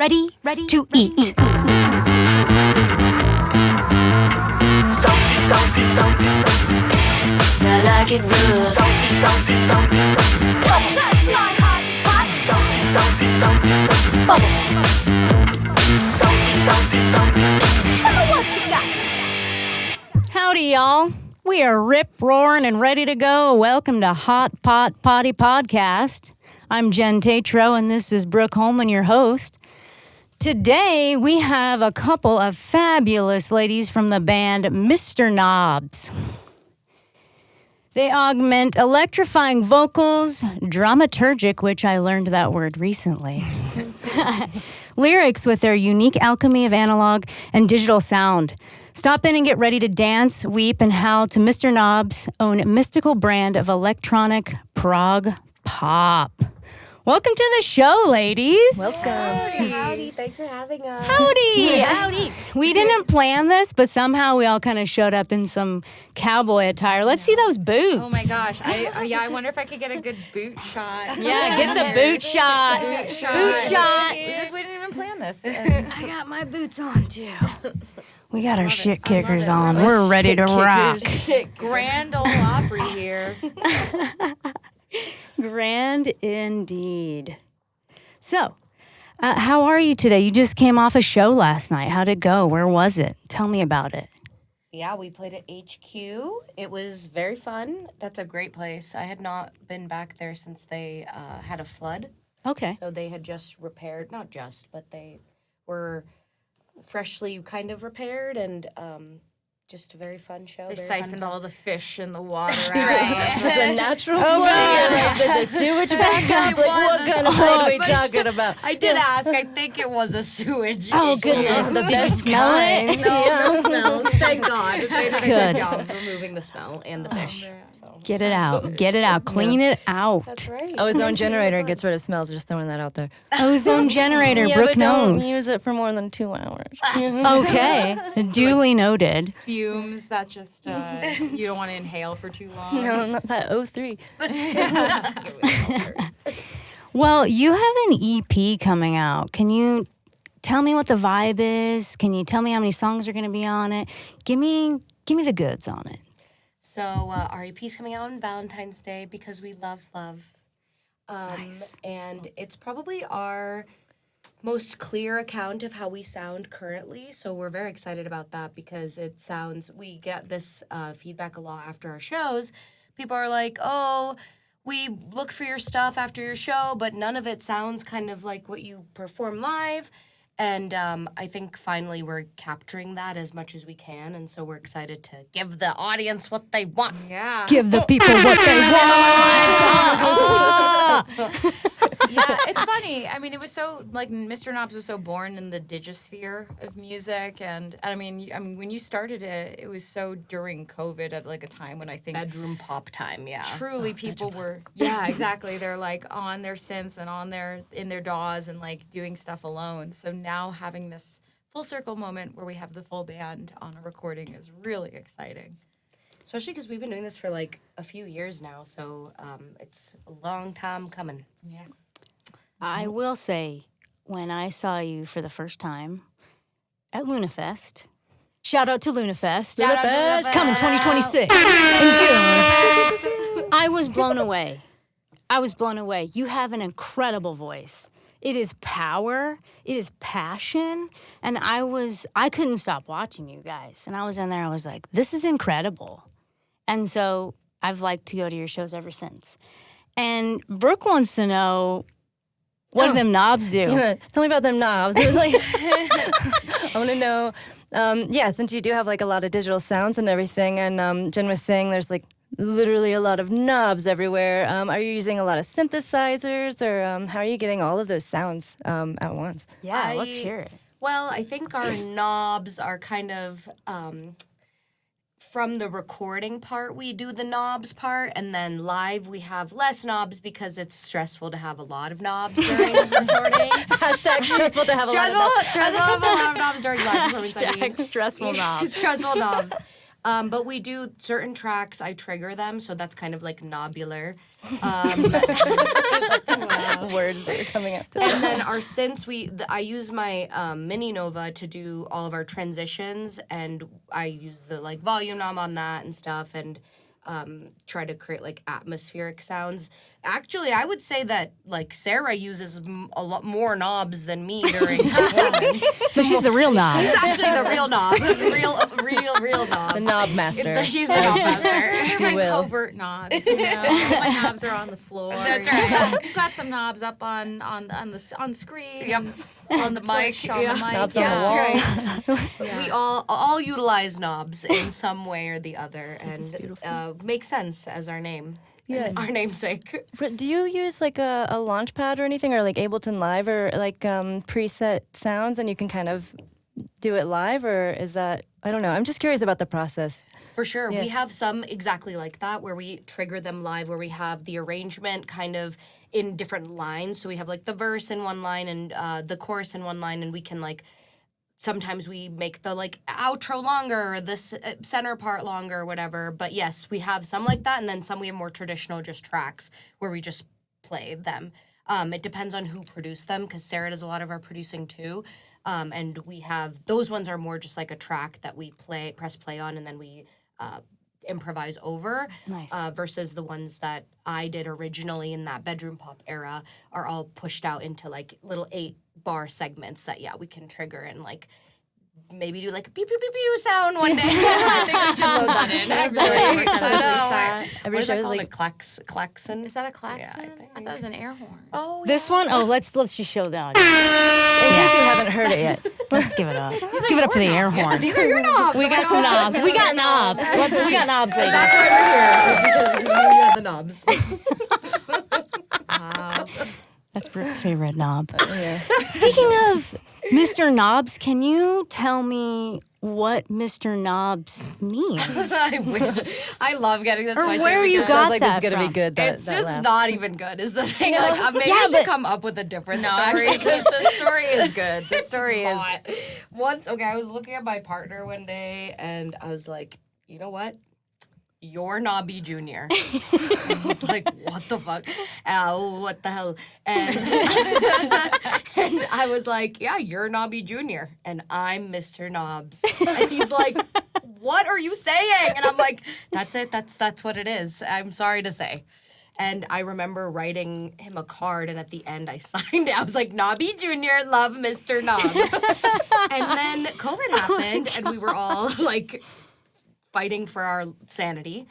Ready to eat. Salty, salty, salty, I like it rough. salty, salty, salty, Don't touch my hot pot. salty, salty, salty, Bubbles. salty, salty. Show me what you got. Howdy, y'all. We are rip-roaring and ready to go. Welcome to Hot Pot Potty Podcast. I'm Jen Tatro, and this is Brooke Holman, your host. Today, we have a couple of fabulous ladies from the band Mr. Knobs. They augment electrifying vocals, dramaturgic, which I learned that word recently, lyrics with their unique alchemy of analog and digital sound. Stop in and get ready to dance, weep, and howl to Mr. Knobs' own mystical brand of electronic prog pop. Welcome to the show, ladies. Welcome. Howdy. Thanks for having us. Howdy. We didn't plan this, but somehow we all kind of showed up in some cowboy attire. Let's see those boots. Oh my gosh! I wonder if I could get a good boot shot. Yeah, get the boot shot. Boot shot. We didn't even plan this. I got my boots on too. We got our shit kickers on. We're ready to rock. Grand Ole Opry here. Grand indeed. So, how are you today? You just came off a show last night. How'd it go? Where was it? Tell me about it. Yeah, we played at HQ. It was very fun. That's a great place. I had not been back there since they had a flood. Okay. So they had just repaired, not just, but they were freshly kind of repaired and just a very fun show. They very siphoned fun all the fish in the water out. It was a natural flood. God. Did the sewage back up? Like, what kind of flood are we talking about? I did ask. I think it was a sewage Oh, issue. goodness. The Did you best smell it? kind. No smell. Thank God. They did a Good. good job of removing the smell and the fish. So. Get it out. Get it out. Clean it out. Right. Ozone generator gets rid of smells. Just throwing that out there. Ozone generator. Yeah, Brooke but don't knows. use it for more than 2 hours. Okay. Duly noted. Fumes that just you don't want to inhale for too long. No, not that O3. Well, you have an EP coming out. Can you tell me what the vibe is? Can you tell me how many songs are going to be on it? Give me the goods on it. So our EP's coming out on Valentine's Day because we love love. Nice. And it's probably our most clear account of how we sound currently. So we're very excited about that because we get this feedback a lot after our shows. People are like, oh, we look for your stuff after your show, but none of it sounds kind of like what you perform live. And I think finally we're capturing that as much as we can. And so we're excited to give the audience what they want. Yeah. Give the people what they want. Yeah, it's funny. I mean, it was so, like, Mr. Knobs was so born in the digisphere of music. And I mean, when you started it, it was so during COVID at, like, a time when I think Bedroom pop time, yeah. truly people were, yeah, exactly. They're, like, on their synths and in their DAWs and, like, doing stuff alone. So now having this full circle moment where we have the full band on a recording is really exciting. Especially because we've been doing this for like a few years now, so it's a long time coming. Yeah. I will say, when I saw you for the first time at LunaFest, shout out to LunaFest. Coming 2026 in June. I was blown away. You have an incredible voice. It is power. It is passion. And I couldn't stop watching you guys. And I was in there, I was like, this is incredible. And so I've liked to go to your shows ever since. And Brooke wants to know, what do them knobs do? Yeah, tell me about them knobs. It was like, I want to know, since you do have like a lot of digital sounds and everything, and Jen was saying there's like literally a lot of knobs everywhere. Are you using a lot of synthesizers, or how are you getting all of those sounds at once? Yeah, let's hear it. Well, I think our knobs are kind of from the recording part, we do the knobs part, and then live we have less knobs because it's stressful to have a lot of knobs during recording. Hashtag stressful to have a lot of knobs. Stressful to have a lot of knobs during live performance. Hashtag stressful knobs. Stressful knobs. But we do certain tracks. I trigger them, so that's kind of like nobular. Words that are coming up to And then our synths, I use my Mini Nova to do all of our transitions, and I use the like volume knob on that and stuff, and try to create like atmospheric sounds. Actually, I would say that like Sarah uses a lot more knobs than me during performance. So she's the real knob. She's actually the real knob, real knob. the knob master. She's the knob master. They're my will. covert knobs. You know? My knobs are on the floor. That's right. We've got some knobs up on screen. Yep. On the mic. On Yeah. the mic. Knobs on the wall. Right. We all utilize knobs in some way or the other, and makes sense as our name. Yeah. Our namesake. But do you use like a launch pad or anything, or like Ableton Live, or like preset sounds, and you can kind of do it live, or is that, I don't know. I'm just curious about the process. For sure. Yeah. We have some exactly like that where we trigger them live, where we have the arrangement kind of in different lines. So we have like the verse in one line and the chorus in one line, and we can like, sometimes we make the like outro longer or the center part longer or whatever. But yes, we have some like that, and then some we have more traditional just tracks where we just play them. It depends on who produced them, because Sarah does a lot of our producing too. And we have, those ones are more just like a track that we press play on, and then we improvise over. Nice. Versus the ones that I did originally in that bedroom pop era are all pushed out into like little 8-bar segments that, we can trigger and like maybe do like a pew pew pew pew sound one day. I think we should load that in. I really Every what is show that is called? like A klaxon? Is that a klaxon? think. I thought it was an air horn. Oh, This one, let's just show the audience. in case you haven't heard it yet. Let's give it up. Let's give it up for the air horn. These are your knobs. We got some knobs. We got knobs. We got knobs. Ladies. That's why we're here. Is because you knew you had the knobs. That's Brooke's favorite knob. Yeah. Speaking of Mr. Knobs, can you tell me what Mr. Knobs means? I wish. I love getting this Or question. where you because got Sounds like this that is gonna from? be good. That, It's that just laugh. not even good. Is the thing? Like maybe Yeah, I should but- come up with a different No, story. actually, the story is good. The story is. Not. Once, I was looking at my partner one day, and I was like, you know what? You're Nobby Jr. I was like, what the fuck? What the hell? And, and I was like, yeah, you're Nobby Jr. and I'm Mr. Knobs. And he's like, what are you saying? And I'm like, that's it. That's what it is. I'm sorry to say. And I remember writing him a card, and at the end I signed it. I was like, Nobby Jr., love Mr. Knobs. And then COVID happened, and we were all like fighting for our sanity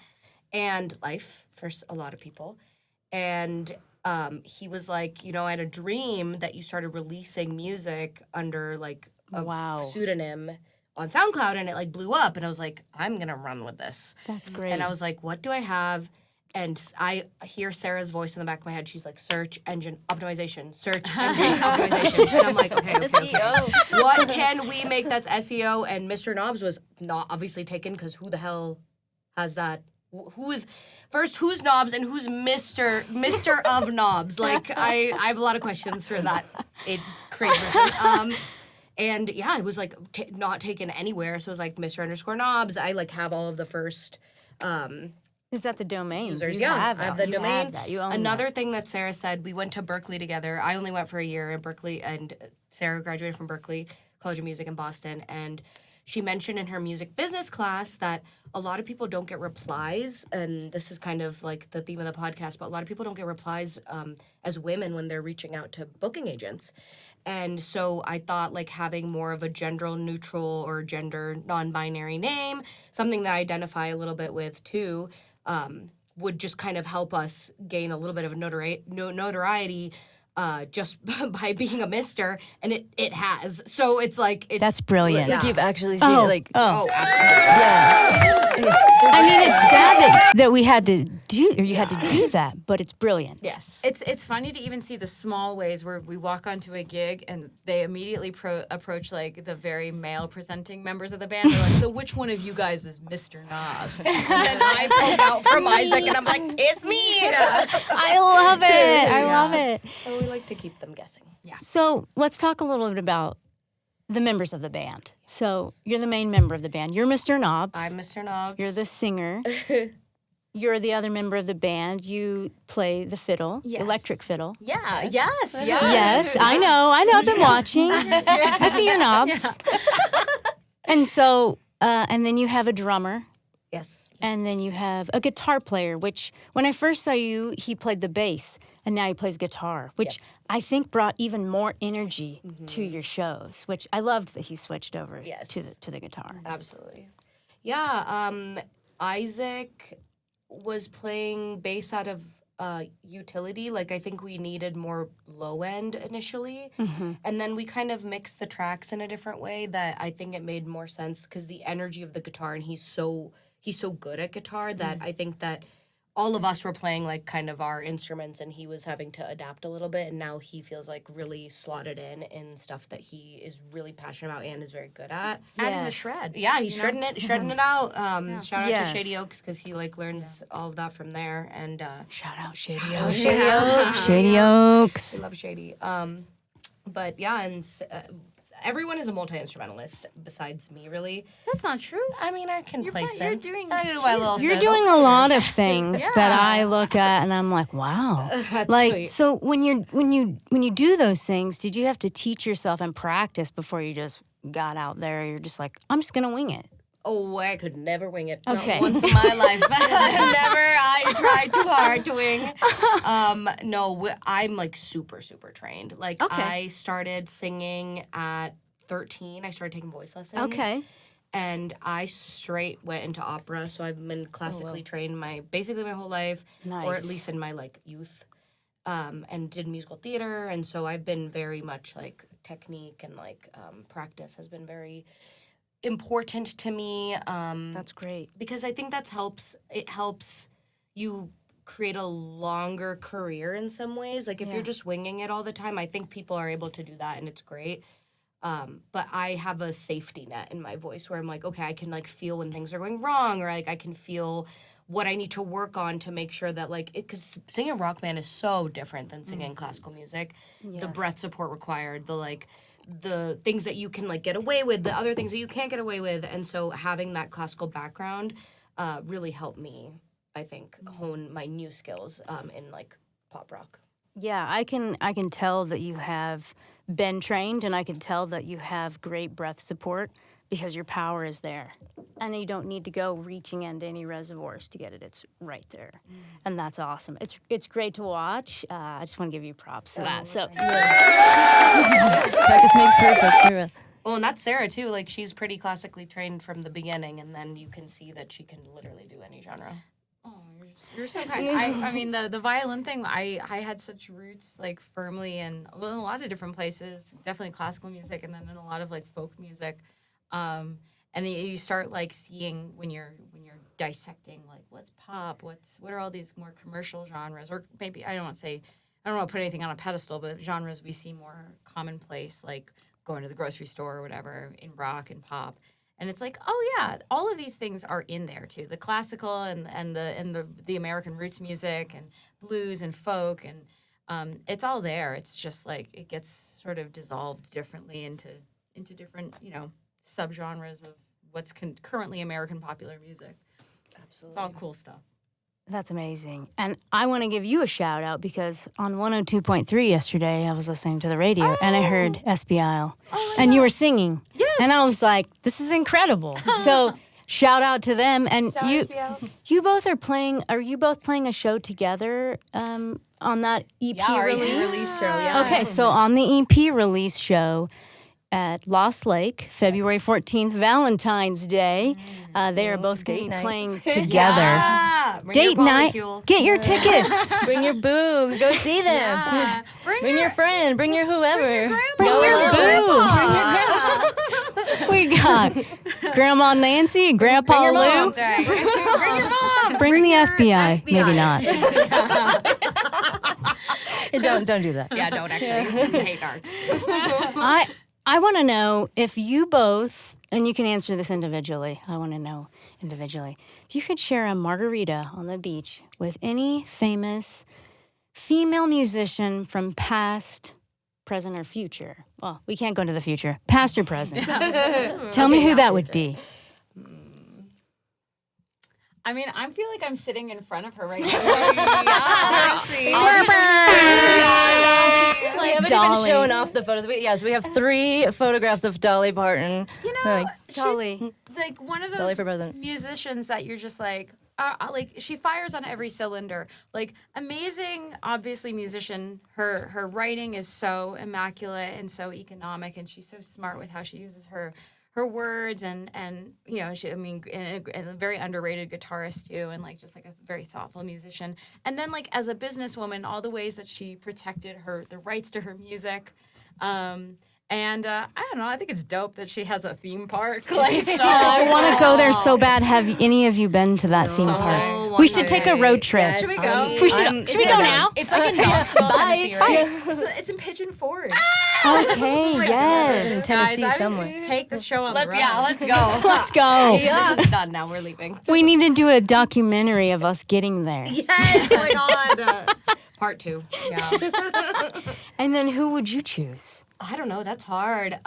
and life for a lot of people. And he was like, I had a dream that you started releasing music under like a Wow. pseudonym on SoundCloud, and it like blew up. And I was like, I'm going to run with this. That's great. And I was like, what do I have? And I hear Sarah's voice in the back of my head. She's like, search engine optimization, search engine optimization. And I'm like, okay. What can we make that's SEO? And Mr. Knobs was not obviously taken, because who the hell has that? Who's Knobs and who's Mr. of Knobs? Like, I have a lot of questions for that crazy person. And yeah, it was like not taken anywhere. So it was like Mr._Knobs. I like have all of the first Is that the domain? users. You Yeah, have I have that. the You domain. have that. You own Another that. thing that Sarah said, we went to Berkeley together. I only went for a year in Berkeley, and Sarah graduated from Berkeley College of Music in Boston. And she mentioned in her music business class that a lot of people don't get replies, and this is kind of like the theme of the podcast, but a lot of people don't get replies as women when they're reaching out to booking agents. And so I thought like having more of a gender neutral or gender non-binary name, something that I identify a little bit with too, would just kind of help us gain a little bit of notoriety just by being a mister, and it has. So it's like it's That's brilliant. Like you've actually seen it, like Oh, absolutely. yeah. I mean, it's sad that we had to do, or you had to do that, but it's brilliant. Yes. It's funny to even see the small ways where we walk onto a gig and they immediately approach like the very male presenting members of the band. They're like, so which one of you guys is Mr. Knobs? And then I pulled out from Isaac, and I'm like, it's me. I love it. I love it. So we like to keep them guessing. So let's talk a little bit about the members of the band. So you're the main member of the band. You're Mr. Knobs. I'm Mr. Knobs. You're the singer. You're the other member of the band. You play the fiddle, Yes. electric fiddle. Yeah. Yes. Yes. Yes, I know. I've been watching. I see your knobs. And so, and then you have a drummer. Yes. And then you have a guitar player, which when I first saw you, he played the bass, and now he plays guitar, which I think brought even more energy to your shows, which I loved that he switched over Yes. to the guitar. Absolutely. Yeah. Isaac was playing bass out of utility. Like, I think we needed more low end initially. And then we kind of mixed the tracks in a different way that I think it made more sense because the energy of the guitar, and he's so good at guitar that I think that all of us were playing like kind of our instruments, and he was having to adapt a little bit, and now he feels like really slotted in stuff that he is really passionate about and is very good at. Adding the Yes. shred. Yeah, he's shredding it out. Shout out Yes. to Shady Oaks because he like learns all of that from there. And Shout out Shady Oaks. Shady Oaks. Shady Oaks. we love Shady. But yeah, and everyone is a multi-instrumentalist besides me, really. That's not true. I mean, I can play you're synth. doing I can do my little You're synth. doing a lot of things that I look at and I'm like, wow. That's Like, sweet. so when you do those things, did you have to teach yourself and practice before you just got out there? You're just like, I'm just gonna wing it. Oh, I could never wing it. Okay. Not once in my life. I tried too hard to wing. No, I'm like super, super trained. Like, Okay. I started singing at 13. I started taking voice lessons. Okay. And I straight went into opera. So I've been classically trained basically my whole life, or Nice. at least in my like youth. And did musical theater. And so I've been very much like technique and like practice has been very important to me. That's great. Because I think it helps you create a longer career in some ways. Like if you're just winging it all the time, I think people are able to do that and it's great. But I have a safety net in my voice where I'm like, okay, I can like feel when things are going wrong, or like I can feel what I need to work on to make sure that like because singing rock band is so different than singing classical music. The breath support required, the things that you can like get away with, the other things that you can't get away with, and so having that classical background really helped me, I think, hone my new skills in like pop rock. Yeah, I can tell that you have been trained, and I can tell that you have great breath support because your power is there, and you don't need to go reaching into any reservoirs to get it. It's right there, and that's awesome. It's great to watch. I just want to give you props to that. So Practice makes perfect. Well, and that's Sarah too. Like she's pretty classically trained from the beginning, and then you can see that she can literally do any genre. You're so kind. I mean, the violin thing, I had such roots, like, firmly in a lot of different places, definitely classical music, and then in a lot of, like, folk music. And you start, like, seeing when you're dissecting, like, what's pop, what are all these more commercial genres, or maybe, I don't want to put anything on a pedestal, but genres we see more commonplace, like going to the grocery store or whatever, in rock and pop. And it's like, oh yeah, all of these things are in there too. The classical and the American roots music and blues and folk and it's all there. It's just like it gets sort of dissolved differently into different subgenres of what's currently American popular music. Absolutely, it's all cool stuff. that's amazing. And I want to give you a shout out because on 102.3 yesterday, I was listening to the radio and I heard SBI, and you were singing. Yes. And I was like, this is incredible. So shout out to them. And you both are playing. Are you both playing a show together on that EP release? Show. Yeah. Okay, so on the EP release show at Lost Lake, February 14th, Valentine's Day, they are both going to be night. playing together. Yeah. Bring your Date night. molecule. Get your tickets. Bring your boo. Go see them. Bring your friend. Bring your whoever. Bring Go your along. boo. We got Grandma Nancy and Grandpa your mom. Lou. That's right. Bring your mom. Bring the your FBI. Maybe not. Don't do that. Yeah, don't actually. We hate arts. I want to know if you both, and you can answer this individually. I want to know individually. If you could share a margarita on the beach with any famous female musician from past, present, or future, Well, we can't go into the future. Past or present? Tell me who that would be. I mean, I feel like I'm sitting in front of her right now. We haven't even shown off the photos. We have 3 photographs of Dolly Parton. You know, Dolly. like one of Dolly those for president. musicians that you're just like she fires on every cylinder. Like amazing, obviously musician. Her writing is so immaculate and so economic, and she's so smart with how she uses her words and you know and a very underrated guitarist too, and like just like a very thoughtful musician. And then like as a businesswoman, all the ways that she protected the rights to her music. And I don't know. I think it's dope that she has a theme park. Like, I want to go there so bad. Have any of you been to that theme park? We should take a road trip. Yes, should we go? Should we go now? It's like in Knoxville, Tennessee, right? It's in Pigeon Forge. Okay, yes. In Tennessee Guys, somewhere. Take the show on the road. Let's go. Let's go. This is done now. We're leaving. We need to do a documentary of us getting there. Yes. Oh my God. Part 2. Yeah. And then who would you choose? I don't know. That's hard.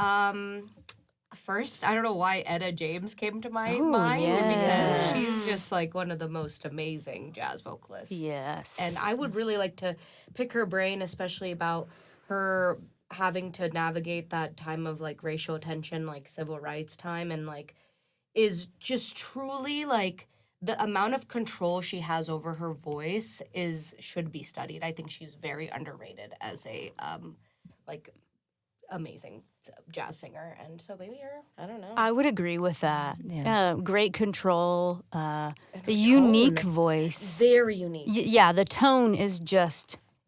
First, I don't know why Etta James came to my mind yes. because she's just like one of the most amazing jazz vocalists. Yes. And I would really like to pick her brain, especially about her having to navigate that time of like racial tension, like civil rights time, and like is just truly like the amount of control she has over her voice should be studied. I think she's very underrated as a like amazing jazz singer, and so maybe her. I don't know. I would agree with that. Yeah. Great control, a unique voice. Very unique. Yeah, the tone is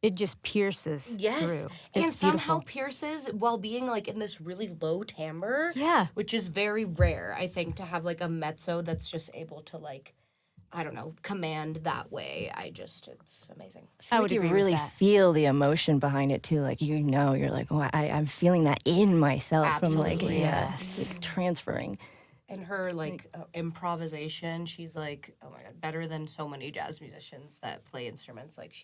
it just pierces Yes, through. and It's somehow beautiful. pierces while being like in this really low timbre. Yeah. which is very rare, I think, to have like a mezzo that's just able to like, I don't know, command that way. It's amazing. I would You agree really with that. feel the emotion behind it too. Like you're like, oh, I'm feeling that in myself from like Absolutely. like transferring. And her like improvisation, she's like, oh my God, better than so many jazz musicians that play instruments. Like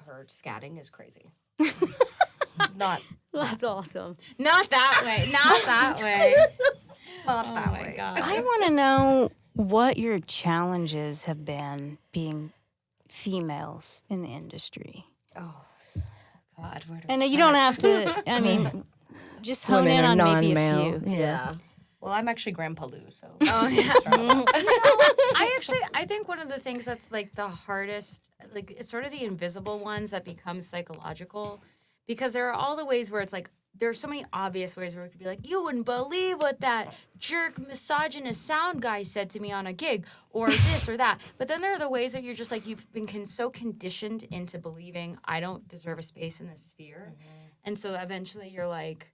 her scatting is crazy. Not That's awesome. Not that way. Not that way. not that my way. God. I want to know what your challenges have been being females in the industry. Oh God, where do And we you start? don't have to, I mean, just hone Women in are on maybe a non-male. few. Yeah. Well, I'm actually Grandpa Lou, so. I think one of the things that's like the hardest, like it's sort of the invisible ones that become psychological, because there are all the ways where it's like there are so many obvious ways where it could be like, you wouldn't believe what that jerk misogynist sound guy said to me on a gig, or this or that. But then there are the ways that you're just like, you've been so conditioned into believing I don't deserve a space in this sphere. And so eventually you're like,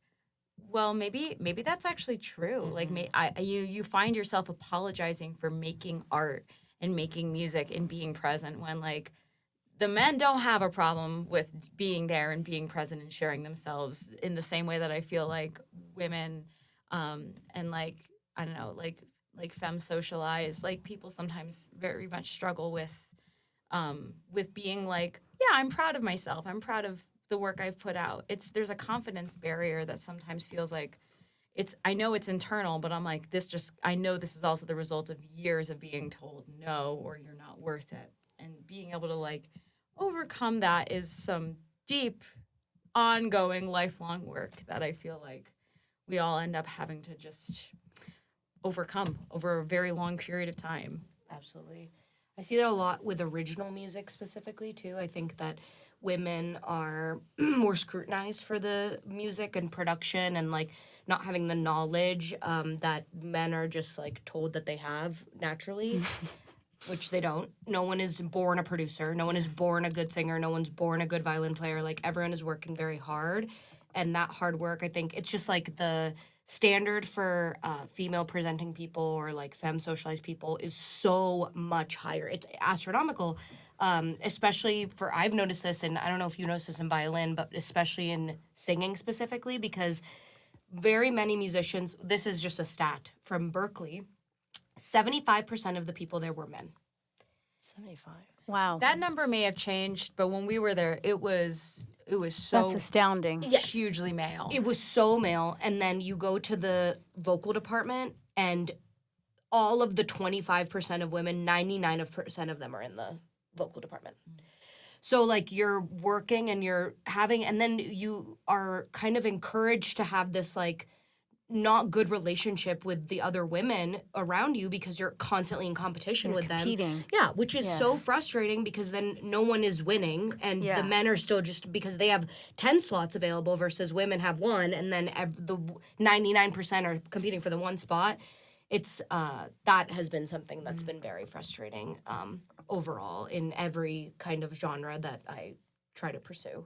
well, maybe that's actually true. Like, you find yourself apologizing for making art and making music and being present when, like, the men don't have a problem with being there and being present and sharing themselves in the same way that I feel like women and, like, I don't know, like femme socialized, like, people sometimes very much struggle with being like, yeah, I'm proud of myself. I'm proud of the work I've put out. There's a confidence barrier that sometimes feels like I know it's internal, but I'm like, I know this is also the result of years of being told no, or you're not worth it. And being able to like overcome that is some deep, ongoing, lifelong work that I feel like we all end up having to just overcome over a very long period of time. Absolutely. I see that a lot with original music specifically, too. I think that women are more scrutinized for the music and production and, like, not having the knowledge that men are just, like, told that they have naturally, which they don't. No one is born a producer. No one is born a good singer. No one's born a good violin player. Like, everyone is working very hard. And that hard work, I think, it's just, like, the standard for female presenting people or like femme socialized people is so much higher. It's astronomical, especially I've noticed this, and I don't know if you notice this in violin, but especially in singing specifically, because very many musicians, this is just a stat from Berkeley, 75% of the people there were men. 75. Wow. That number may have changed, but when we were there, it was so That's astounding. Yes. hugely male. It was so male. And then you go to the vocal department, and all of the 25% of women, 99% of them are in the vocal department. So, like, you're working and you're having, and then you are kind of encouraged to have this, like, not good relationship with the other women around you because you're constantly in competition with competing. them. Yeah, which is so Yes. frustrating because then no one is winning, and Yeah. the men are still just because they have 10 slots available versus women have one, and then the 99% are competing for the one spot. It's that has been something that's been very frustrating overall in every kind of genre that I try to pursue.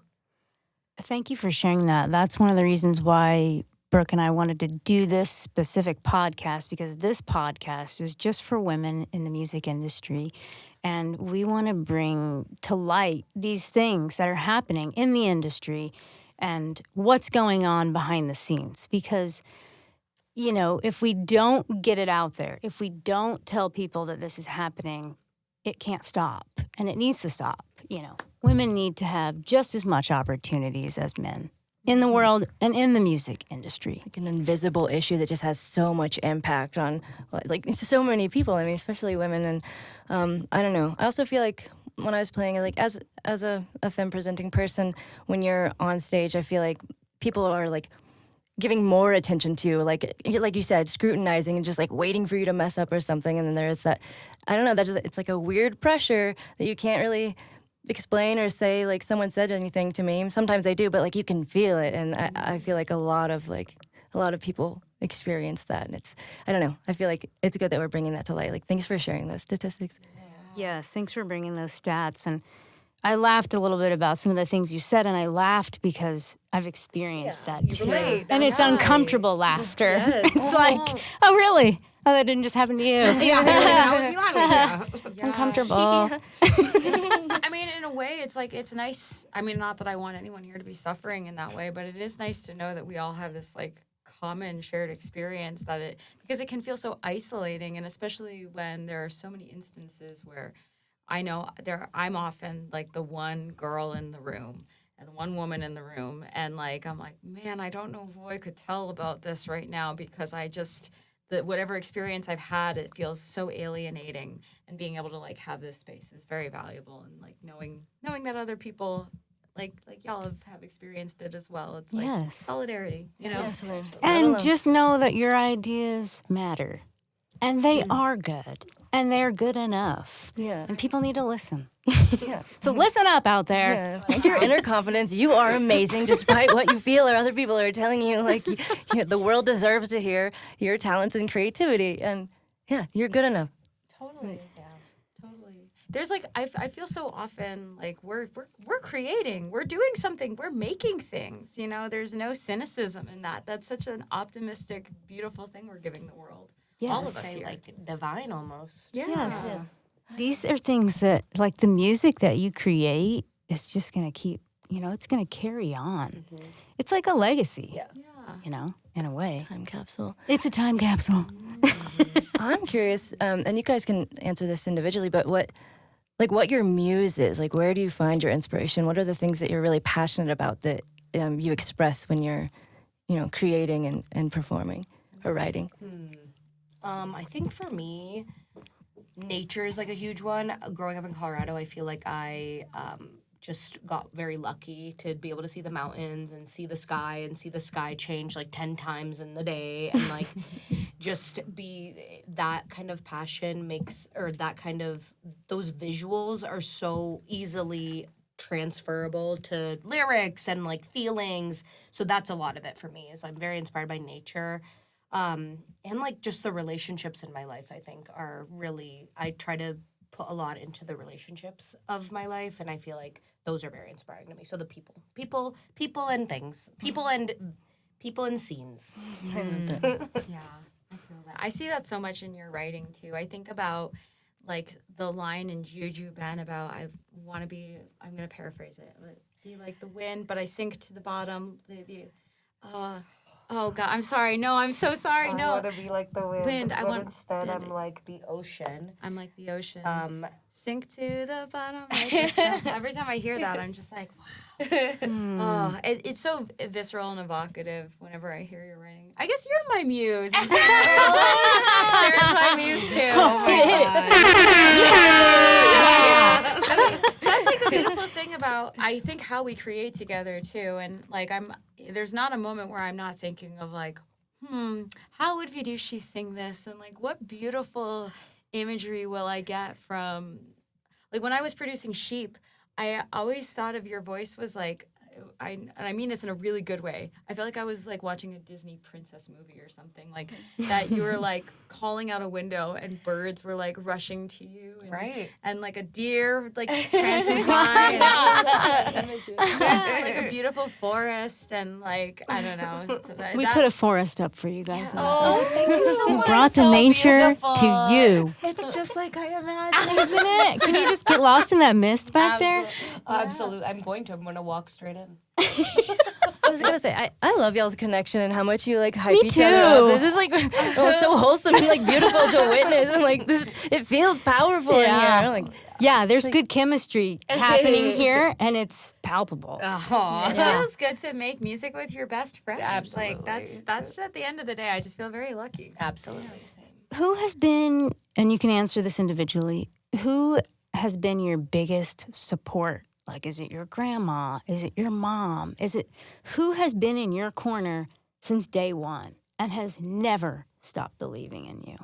Thank you for sharing that. That's one of the reasons why Brooke and I wanted to do this specific podcast, because this podcast is just for women in the music industry. And we want to bring to light these things that are happening in the industry and what's going on behind the scenes. Because, you know, if we don't get it out there, if we don't tell people that this is happening, it can't stop. And it needs to stop. You know, women need to have just as much opportunities as men in the world and in the music industry. Like an invisible issue that just has so much impact on like so many people. I mean, especially women. And I don't know. I also feel like when I was playing, like as a femme presenting person, when you're on stage, I feel like people are like giving more attention to, like you said, scrutinizing and just like waiting for you to mess up or something. And then there's that, I don't know, that just, it's like a weird pressure that you can't really explain or say, like someone said anything to me. Sometimes I do, but like you can feel it. And I feel like a lot of people experience that. And it's, I don't know, I feel like it's good that we're bringing that to light. Like, thanks for sharing those statistics. Yes, thanks for bringing those stats. And I laughed a little bit about some of the things you said, and I laughed because I've experienced that you too. relate. And it's Right. uncomfortable laughter. Yes. It's like, oh, really? Oh, that didn't just happen to you. Yeah, that was me laughing. Uncomfortable. I mean, in a way, it's like, it's nice. I mean, not that I want anyone here to be suffering in that way, but it is nice to know that we all have this like common shared experience because it can feel so isolating. And especially when there are so many instances where I know I'm often like the one girl in the room and the one woman in the room. And like, I'm like, man, I don't know who I could tell about this right now because whatever experience I've had, it feels so alienating, and being able to like have this space is very valuable. And like knowing that other people like y'all have experienced it as well. It's like Yes. solidarity, you know? Yes. And just know that your ideas matter. And they are good. And they're good enough. Yeah. And people need to listen. Yeah. So listen up out there. Yeah, find your inner confidence. You are amazing, despite what you feel or other people are telling you. Like the world deserves to hear your talents and creativity, and yeah, you're good enough. Totally. Yeah. Totally. There's like I feel so often like we're creating, we're doing something, we're making things. You know, there's no cynicism in that. That's such an optimistic, beautiful thing we're giving the world. All of us Say here. like divine almost. Yes. These are things that, like the music that you create, is just going to keep, it's going to carry on. It's like a legacy, Yeah. In a way. Time capsule. It's a time capsule. I'm curious, and you guys can answer this individually, but what your muse is, like where do you find your inspiration? What are the things that you're really passionate about that you express when you're, creating and performing or writing? I think for me, nature is like a huge one. Growing up in Colorado, I feel like I just got very lucky to be able to see the mountains and see the sky change like 10 times in the day, and like just be that kind of passion those visuals are so easily transferable to lyrics and like feelings. So that's a lot of it for me, is I'm very inspired by nature. And like just the relationships in my life, I think are really, I try to put a lot into the relationships of my life, and I feel like those are very inspiring to me. So the people and things, people and scenes. Yeah, I feel that. I see that so much in your writing too. I think about like the line in Juju Ben about I'm going to paraphrase it, be like the wind, but I sink to the bottom. Oh God, I'm sorry. No, I'm so sorry. No. I want to be like the wind, but instead I'm like the ocean. I'm like the ocean. Sink to the bottom. Like the sun. Every time I hear that, I'm just like, wow. It's so visceral and evocative whenever I hear your writing. I guess you're my muse. Sarah's my muse too. Oh my God. That's like the beautiful thing about I think how we create together too. And like there's not a moment where I'm not thinking of like, how would Vidushi sing this? And like what beautiful imagery will I get from like when I was producing Sheep, I always thought of your voice was like and I mean this in a really good way. I felt like I was like watching a Disney princess movie or something, like that you were like calling out a window and birds were like rushing to you, and, Right. and like a deer like prancing by, like a beautiful forest, and like I don't know. We put a forest up for you guys. Oh, thank you so We much. brought the So nature beautiful. to you, It's just like I imagined. isn't it? Can you just get lost in that mist back there? Absolutely. I'm going to walk straight in. I was gonna say, I love y'all's connection and how much you like hype Me each other up. too. This is like so wholesome and like beautiful to witness, and like this, it feels powerful in Yeah. here. Like, Yeah, there's good chemistry happening here, and it's palpable. Aw. It feels good to make music with your best friend. Absolutely. Like that's at the end of the day. I just feel very lucky. Absolutely. Who has been, and you can answer this individually, who has been your biggest support? Like, is it your grandma? Is it your mom? Who has been in your corner since day one and has never stopped believing in you?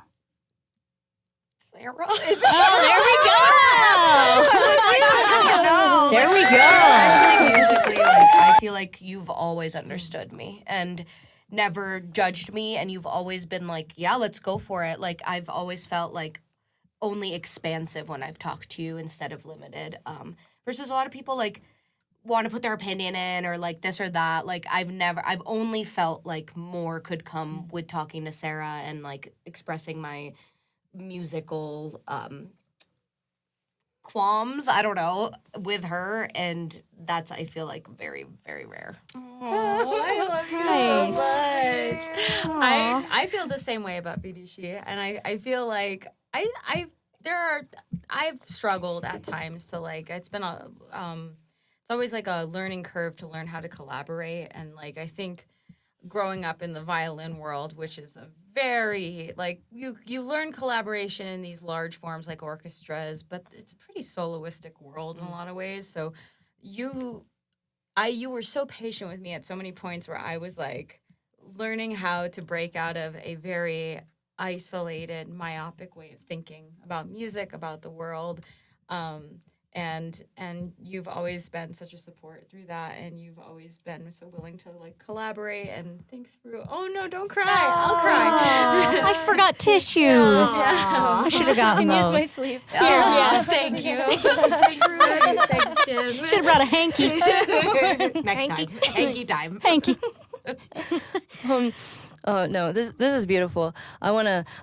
Sarah? Oh, there we go. There we go. Especially musically, like I feel like you've always understood me and never judged me, and you've always been like, yeah, let's go for it. Like I've always felt like only expansive when I've talked to you instead of limited. Versus a lot of people like want to put their opinion in or like this or that. Like I've only felt like more could come with talking to Sarah and like expressing my musical qualms, I don't know, with her, and that's I feel like very, very rare. I love you Nice. so much. I feel the same way about Vidushi, and I feel like I've struggled at times to like it's been it's always like a learning curve to learn how to collaborate, and like I think growing up in the violin world, which is a very like you learn collaboration in these large forms like orchestras, but it's a pretty soloistic world in a lot of ways. So you were so patient with me at so many points where I was like learning how to break out of a very isolated, myopic way of thinking about music, about the world. And you've always been such a support through that, and you've always been so willing to like collaborate and think through. Oh no, don't cry! I'll cry. I forgot tissues. I should have gotten use those. my sleeve. Yeah, thank you. Thanks, Jen. Should have brought a hanky. Next time. Hanky time. Hanky. Oh no, this is beautiful. I'm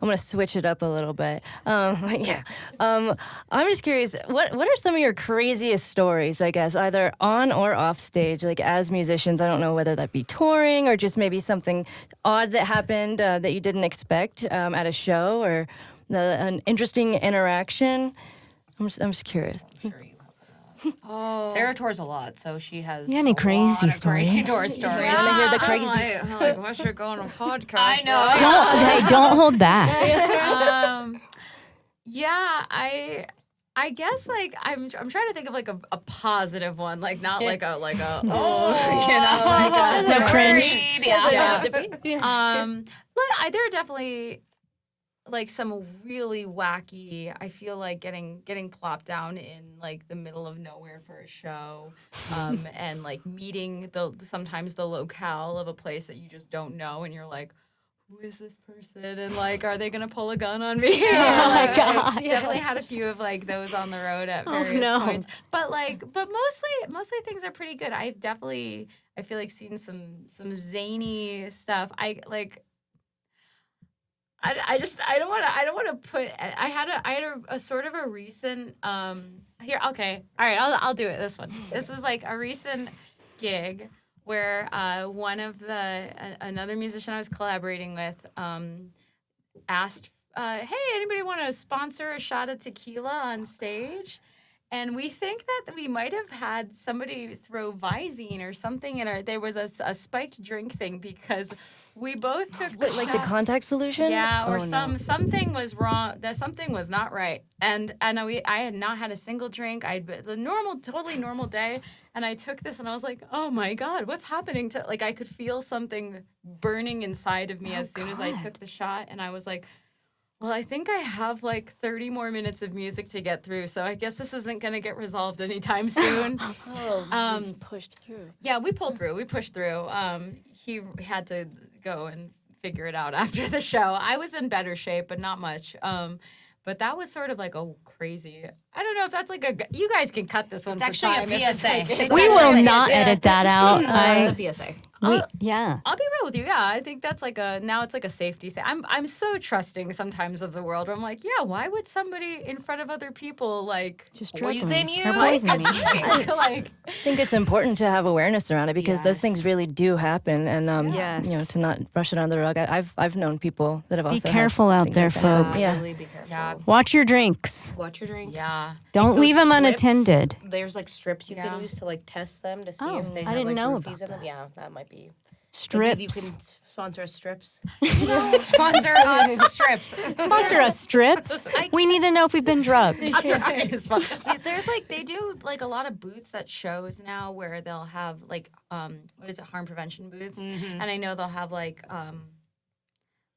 gonna switch it up a little bit. Yeah. I'm just curious. What are some of your craziest stories? I guess either on or off stage, like as musicians. I don't know whether that be touring or just maybe something odd that happened that you didn't expect at a show, or an interesting interaction. I'm just curious. Sarah tours a lot, so she has You got any a crazy lot of crazy stories? tour stories. I wanna hear the crazy. I'm like, why should I go on a podcast? I know. Don't hold back. Yeah, I guess like I'm trying to think of like a positive one, like not like a No cringe. But there are definitely like some really wacky. I feel like getting plopped down in like the middle of nowhere for a show, and like meeting sometimes the locale of a place that you just don't know, and you're like, who is this person? And like, are they gonna pull a gun on me? Oh my God. Definitely had a few of like those on the road at various no. points. But mostly things are pretty good. I feel like seen some zany stuff. I don't want to put. I had a sort of a recent here. Okay, all right. I'll do it. This one. This was like a recent gig where one of another musician I was collaborating with asked, "Hey, anybody want to sponsor a shot of tequila on stage?" And we think that we might have had somebody throw Visine or something in our. There was a spiked drink thing because we both took Wait, like the contact solution? yeah, or Oh, no. something was wrong. That something was not right. And I had not had a single drink. I'd been the totally normal day, and I took this and I was like, oh my god, what's happening to like I could feel something burning inside of me as soon as I took the shot, and I was like. Well, I think I have like 30 more minutes of music to get through, so I guess this isn't going to get resolved anytime soon. Oh, you just pushed through. Yeah, we pulled through. We pushed through. He had to go and figure it out after the show. I was in better shape, but not much. But that was sort of like a crazy. I don't know if that's like a. You guys can cut this one. It's for actually time a if it's PSA. like- it's We actually will a not PSA. edit that out. It's a PSA. Yeah. I'll be real with you. Yeah, I think that's like now it's like a safety thing. I'm so trusting sometimes of the world. Where I'm like, yeah, why would somebody in front of other people like Just drug Poison me you. or poison me. like I think it's important to have awareness around it because those things really do happen, and Yes. you know, to not brush it under the rug. I've known people that have Be also careful had out things there, like that. folks. Yeah. Really be careful. Yeah. Watch your drinks. Watch your drinks. yeah. Don't Those leave them strips, unattended. There's like strips you Yeah. can use to like test them to see Oh, if they I have didn't like know roofies about in them. that. Yeah, that might be. Strips. Maybe you can sponsor us strips. Sponsor us strips. Sponsor us, strips. We need to know if we've been drugged. It's fun. There's like they do like a lot of booths at shows now where they'll have like what is it, harm prevention booths, and I know they'll have like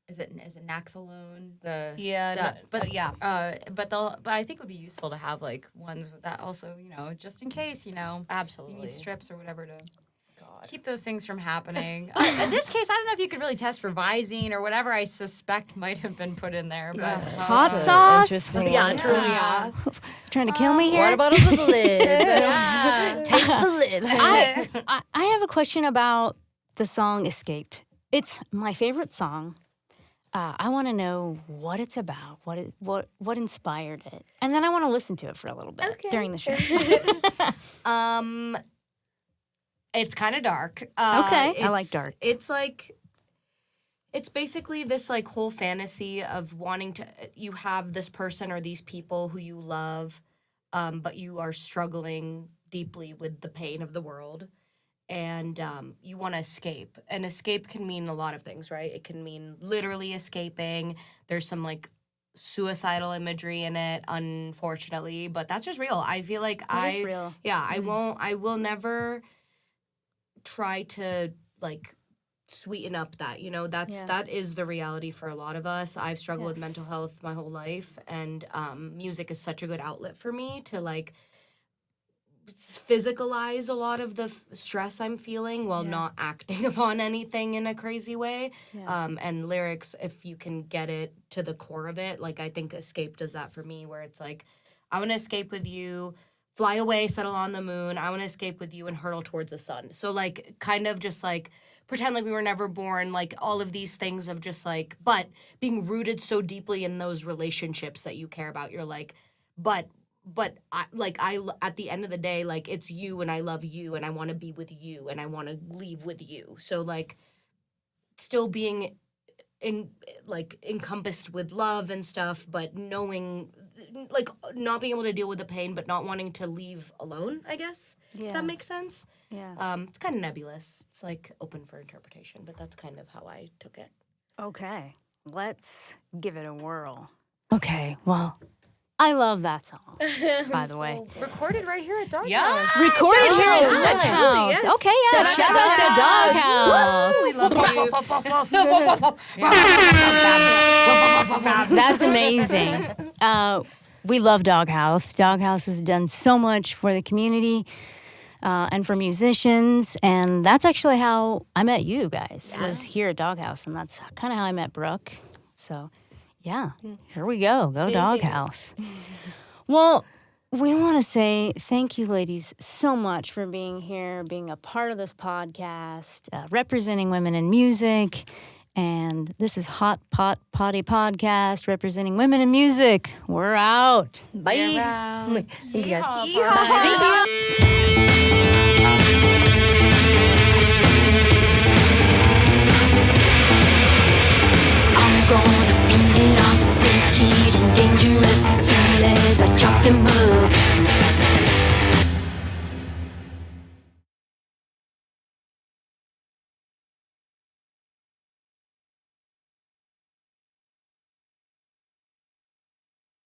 is it Naxalone but I think it would be useful to have like ones that also just in case you Absolutely. need strips or whatever to keep those things from happening. In this case, I don't know if you could really test for Visine or whatever I suspect might have been put in there, but. Hot sauce. Interesting. Yeah, truly. Yeah. Trying to kill me here. Water bottles with lids. Yeah. Take the lid. I have a question about the song "Escape." It's my favorite song. I want to know what it's about, what inspired it, and then I want to listen to it for a little bit during the show. It's kind of dark. Okay. I like dark. It's like, it's basically this like whole fantasy of wanting to, you have this person or these people who you love, but you are struggling deeply with the pain of the world. And you want to escape. And escape can mean a lot of things, right? It can mean literally escaping. There's some like suicidal imagery in it, unfortunately, but that's just real. I feel like That is real. Yeah, I will never try to like sweeten up that, that is the reality for a lot of us. I've struggled with mental health my whole life, and music is such a good outlet for me to like physicalize a lot of the stress I'm feeling while not acting upon anything in a crazy way. And lyrics, if you can get it to the core of it, like I think Escape does that for me, where it's like, I want to escape with you, fly away, settle on the moon. I want to escape with you and hurtle towards the sun. So like kind of just like pretend like we were never born, like all of these things of just like, but being rooted so deeply in those relationships that you care about, you're like, but I at the end of the day, like it's you and I love you and I want to be with you and I want to leave with you. So like still being encompassed with love and stuff, but knowing like not being able to deal with the pain, but not wanting to leave alone, I guess. If that makes sense. Yeah. It's kind of nebulous. It's like open for interpretation, but that's kind of how I took it. Okay, let's give it a whirl. Okay, well, I love that song, by the way. Recorded right here at Dark Yeah. House. Recorded here at out. Doghouse. Yes. Okay, yeah, shout out to Doghouse. That's amazing. We love Doghouse. Doghouse has done so much for the community and for musicians, and that's actually how I met you guys, was here at Doghouse, and that's kind of how I met Brooke. So, yeah, here we go. Go Doghouse. Well, we want to say thank you, ladies, so much for being here, being a part of this podcast, representing women in music. And this is Hot Pot Potty Podcast, representing women in music. We're out. Bye. Thank you guys. Yeehaw. Thank you.